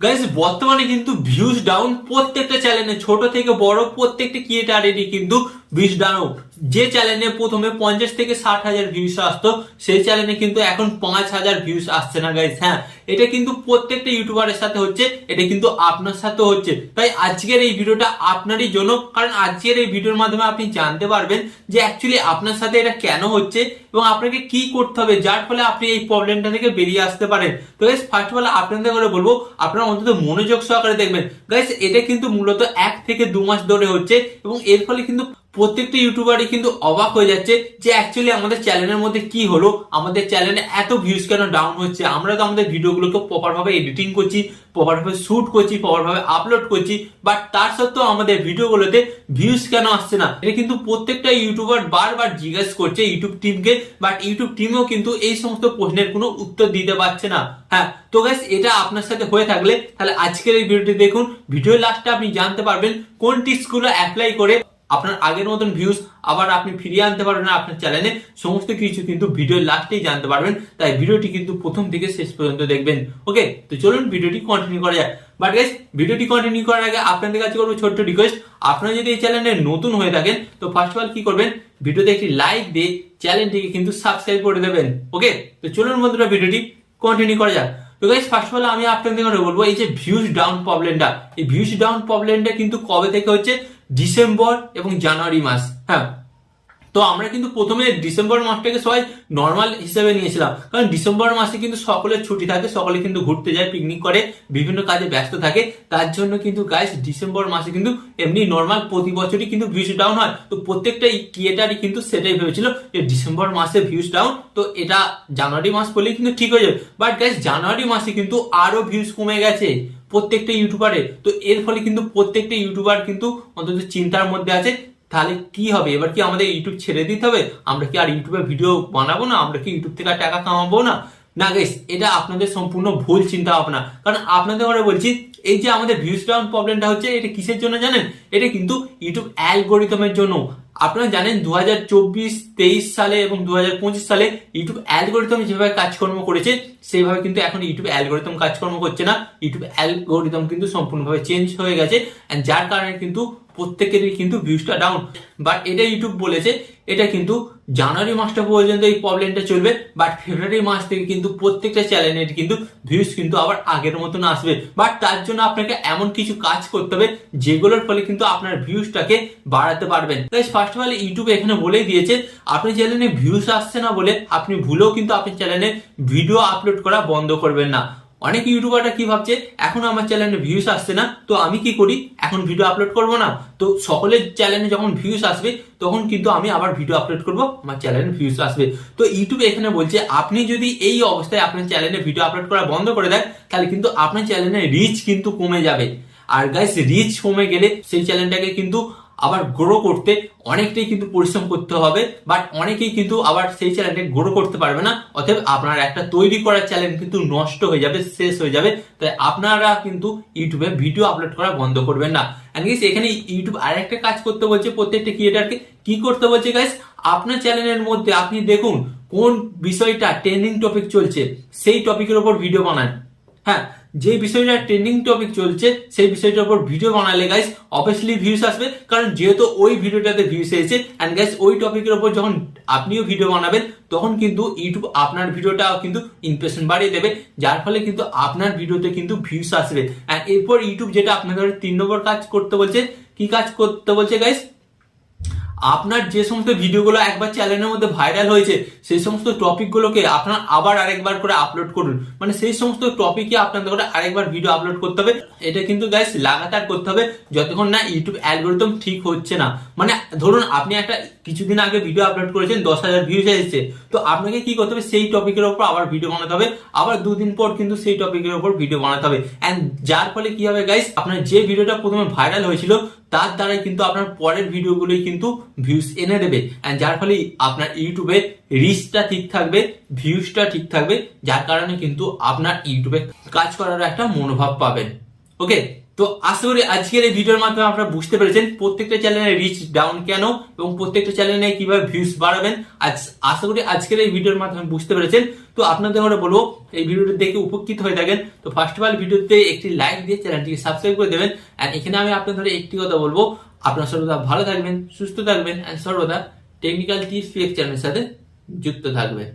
Guys বর্তমানে কিন্তু views down প্রত্যেকটা চ্যানেলে, ছোট থেকে বড় প্রত্যেকটা ক্রিয়েটারেরই কিন্তু ভিউজ ডাউন। যে চ্যানেলে প্রথমে 50 থেকে 60,000 ভিউজ আসতো সেই চ্যানেলে কিন্তু এখন 5,000 ভিউজ আসছে না গাইস। হ্যাঁ, এটা কিন্তু প্রত্যেকটা ইউটিউবারের সাথে হচ্ছে, এটা কিন্তু আপনার সাথে হচ্ছে। তাই আজকের এই ভিডিওটা আপনারই জন্য, কারণ আজকের এই ভিডিওর মাধ্যমে আপনি জানতে পারবেন যে অ্যাকচুয়ালি আপনার সাথে এটা কেন হচ্ছে এবং আপনাকে কি করতে হবে যার ফলে আপনি এই প্রবলেমটা থেকে বেরিয়ে আসতে পারেন। তো গাইস ফার্স্ট অফ অল আপনাদের করে বলবো আপনারা অন্তত মনোযোগ সহকারে দেখবেন। গাইস এটা কিন্তু মূলত 1 থেকে 2 মাস ধরে হচ্ছে এবং এর ফলে কিন্তু প্রত্যেকটা ইউটিউবারই কিন্তু অবাক হয়ে যাচ্ছে যে অ্যাকচুয়ালি আমাদের চ্যানেলের মধ্যে কি হলো, আমাদের চ্যানেলে এত ভিউজ কেন ডাউন হচ্ছে। আমরা তো আমাদের ভিডিওগুলোকে প্রপার ভাবে এডিটিং করছি, প্রপার ভাবে শুট করছি, প্রপার ভাবে আপলোড করছি, বাট তার সত্ত্বেও আমাদের ভিডিওগুলোতে ভিউজ কেন আসছে না। এটা কিন্তু প্রত্যেকটা ইউটিউবার বারবার জিজ্ঞেস করছে ইউটিউব টিমকে, বাট ইউটিউব টিমও কিন্তু এই সমস্ত প্রশ্নের কোনো উত্তর দিতে পারছে না। হ্যাঁ, তো গাইস এটা আপনার সাথে হয়ে থাকলে তাহলে আজকের এই ভিডিওটি দেখুন। ভিডিওর লাস্টে আপনি জানতে পারবেন কোন টিপসগুলো অ্যাপ্লাই করে আপনার আগের মতন ভিউজ আবার আপনি ফিরিয়ে আনতে পারবেন আপনার চ্যানেলে। সমস্ত কিছু কিন্তু ভিডিওর লাস্টেই জানতে পারবেন, তাই ভিডিওটি কিন্তু প্রথম থেকে শেষ পর্যন্ত দেখবেন। ওকে, তো চলুন ভিডিওটি কন্টিনিউ করা যায়। বাট গাইস ভিডিওটি কন্টিনিউ করার আগে আপনাদের কাছে করবো ছোট্ট রিকোয়েস্ট, আপনারা যদি এই চ্যানেলে নতুন হয়ে থাকেন তো ফার্স্ট অফ অল কি করবেন, ভিডিওতে একটি লাইক দিয়ে চ্যানেলটিকে কিন্তু সাবস্ক্রাইব করে দেবেন। ওকে, তো চলুন বন্ধুরা ভিডিওটি কন্টিনিউ করা যাক। তো গাইস ফার্স্ট অফ অল আমি আপনাদের করে বলবো এই যে ভিউজ ডাউন প্রবলেমটা, এই ভিউজ ডাউন প্রবলেমটা কিন্তু কবে থেকে হচ্ছে, ডিসেম্বর এবং জানুয়ারি মাস। হ্যাঁ, তো আমরা কিন্তু প্রথমে ডিসেম্বর মাসটাকে সবাই নর্মাল হিসেবে নিয়েছিলাম, কারণ ডিসেম্বর মাসে কিন্তু সকলের ছুটি থাকে, সকলে কিন্তু ঘুরতে যায়, পিকনিক করে, বিভিন্ন কাজে ব্যস্ত থাকে। তার জন্য কিন্তু গাইস ডিসেম্বর মাসে কিন্তু এমনি নর্মাল প্রতি বছরই কিন্তু ভিউজ ডাউন হয়। তো প্রত্যেকটা ক্রিয়েটারই কিন্তু সেটাই ভেবেছিল যে ডিসেম্বর মাসে ভিউজ ডাউন, তো এটা জানুয়ারি মাস করলেই কিন্তু ঠিক হয়ে যাবে। বাট গাইস জানুয়ারি মাসে কিন্তু আরো ভিউজ কমে গেছে প্রত্যেকটা ইউটিউবারে। তো এর ফলে কিন্তু প্রত্যেকটা ইউটিউবার কিন্তু অন্তত চিন্তার মধ্যে আছে, তাহলে কি হবে, এবার কি আমাদের ইউটিউব ছেড়ে দিতে হবে, আমরা কি আর ইউটিউবে ভিডিও বানাবো না, আমরা কি ইউটিউব থেকে আর টাকা কামাবো না। না গাইস, এটা আপনাদের সম্পূর্ণ ভুল চিন্তা ভাবনা। কারণ আপনাদের ঘরে বলছি এই যে আমাদের ভিউজ ডাউন প্রবলেমটা হচ্ছে, এটা কিসের জন্য জানেন? এটা কিন্তু ইউটিউব অ্যালগোরিদমের জন্য। আপনারা জানেন 2024-23 সালে এবং 2025 সালে ইউটিউব অ্যালগোরিদম যেভাবে কাজকর্ম করেছে সেইভাবে কিন্তু এখন ইউটিউব অ্যালগোরিদম কাজকর্ম করছে না। ইউটিউব অ্যালগোরিদম কিন্তু সম্পূর্ণভাবে চেঞ্জ হয়ে গেছে, যার কারণে কিন্তু প্রত্যেকেরই কিন্তু ভিউজটা ডাউন। বাট এটা ইউটিউব বলেছে এটা কিন্তু জানুয়ারি মাসটা পর্যন্ত এই প্রবলেমটা চলবে, বাট ফেব্রুয়ারি মাস থেকে কিন্তু প্রত্যেকটা চ্যানেলের কিন্তু ভিউজ কিন্তু আবার আগের মতন আসবে। বাট তার জন্য আপনাকে এমন কিছু কাজ করতে হবে যেগুলোর ফলে কিন্তু আপনার ভিউজটাকে বাড়াতে পারবেন। তাই ফার্স্ট অফ অল ইউটিউব এখানে বলেই দিয়েছে আপনি চ্যানেলে ভিউজ আসছে না বলে আপনি ভুলেও কিন্তু আপনার চ্যানেলে ভিডিও আপলোড করা বন্ধ করবেন না। অনেক ইউটিউবাররা কি ভাবছে, এখন আমার চ্যানেলে ভিউজ আসছে না তো আমি কি করি, এখন ভিডিও আপলোড করব না। তো সকলের চ্যানেলে যখন ভিউজ আসবে তখন কিন্তু আমি আবার ভিডিও আপলোড করব, আমার চ্যানেলে ভিউজ আসবে। তো ইউটিউব এখানে বলছে আপনি যদি এই অবস্থায় আপনার চ্যানেলে ভিডিও আপলোড করা বন্ধ করে দেন তাহলে কিন্তু আপনার চ্যানেলে রিচ কিন্তু কমে যাবে। আর গাইস রিচ কমে গেলে সেই চ্যানেলটাকে কিন্তু আবার গ্রো করতে অনেকটাই কিন্তু পরিশ্রম করতে হবে, বাট অনেকেই কিন্তু আবার সেই চ্যানেলটাকে গ্রো করতে পারবে না। অতএব আপনার একটা তৈরি করা চ্যানেল কিন্তু নষ্ট হয়ে যাবে, শেষ হয়ে যাবে। তাই আপনারা কিন্তু ইউটিউবে ভিডিও আপলোড করা বন্ধ করবেন না। এন্ড গাইস এখানে ইউটিউব আরেকটা কাজ করতে বলছে প্রত্যেকটা ক্রিয়েটারকে, কি করতে বলছে গাইস, আপনার চ্যানেলের মধ্যে আপনি দেখুন কোন বিষয়টা ট্রেন্ডিং টপিক চলছে সেই টপিকের উপর ভিডিও বানান। হ্যাঁ, যে বিষয়টা ট্রেন্ডিং টপিক চলছে সেই বিষয়টার উপর ভিডিও বানালে গাইস অবভিয়াসলি ভিউজ আসবে, কারণ যেহেতু ওই ভিডিওটাতে ভিউজ এসেছে। এন্ড গাইস ওই টপিকের উপর যখন আপনিও ভিডিও বানাবেন তখন কিন্তু ইউটিউব আপনার ভিডিওটাও কিন্তু ইমপ্রেশন বাড়িয়ে দেবে, যার ফলে কিন্তু আপনার ভিডিওতে কিন্তু ভিউজ আসবে। এন্ড এরপর ইউটিউব যেটা আপনাদের 3 নম্বর কাজ করতে বলছে, কি কাজ করতে বলছে গাইস, আপনার যে সমস্ত ভিডিওগুলো একবার চ্যানেলের মধ্যে ভাইরাল হয়েছে সেই সমস্ত টপিকগুলোকে আপনার আবার আরেকবার করে আপলোড করুন। মানে সেই সমস্ত টপিকে আপনাদের করে আরেকবার ভিডিও আপলোড করতে হবে। এটা কিন্তু গাইস লাগাতার করতে হবে যতক্ষণ না ইউটিউব অ্যালগরিদম ঠিক হচ্ছে না। মানে ধরুন আপনি একটা কিছুদিন আগে ভিডিও আপলোড করেছেন, 10,000 ভিউজ এসেছে, তো আপনাকে কি করতে হবে, সেই টপিকের উপর আবার ভিডিও বানাতে হবে, আবার 2 দিন পর কিন্তু সেই টপিকের উপর ভিডিও বানাতে হবে। এন্ড যার ফলে কি হবে গাইস, আপনার যে ভিডিওটা প্রথমে ভাইরাল হয়েছিল তার দ্বারাই কিন্তু আপনার পরের ভিডিওগুলোই কিন্তু ভিউজ এনে দেবে। এন্ড যার ফলে আপনার ইউটিউবে রিচটা ঠিক থাকবে, ভিউজটা ঠিক থাকবে, যার কারণে কিন্তু আপনার ইউটিউবে কাজ করার একটা মনোভাব পাবেন। ওকে, তো আশা করি আজকের এই ভিডিওর মাধ্যমে আপনারা বুঝতে পেরেছেন প্রত্যেকটা চ্যানেলের রিচ ডাউন কেন এবং প্রত্যেকটা চ্যানেলে কিভাবে ভিউজ বাড়াবেন। আশা করি আজকের এই ভিডিওর মাধ্যমে বুঝতে পেরেছেন। তো আপনাদের আমরা বলবো এই ভিডিওটা দেখে উপকৃত হয়ে থাকেন তো ফার্স্ট অফ অল ভিডিওতে একটি লাইক দিয়ে চ্যানেলটিকে সাবস্ক্রাইব করে দেবেন। এন্ড এখানে আমি আপনাদের একটি কথা বলবো, আপনারা সর্বদা ভালো থাকবেন, সুস্থ থাকবেন এন্ড সর্বদা টেকনিক্যাল টিপস চ্যানেলের সাথে যুক্ত থাকবেন।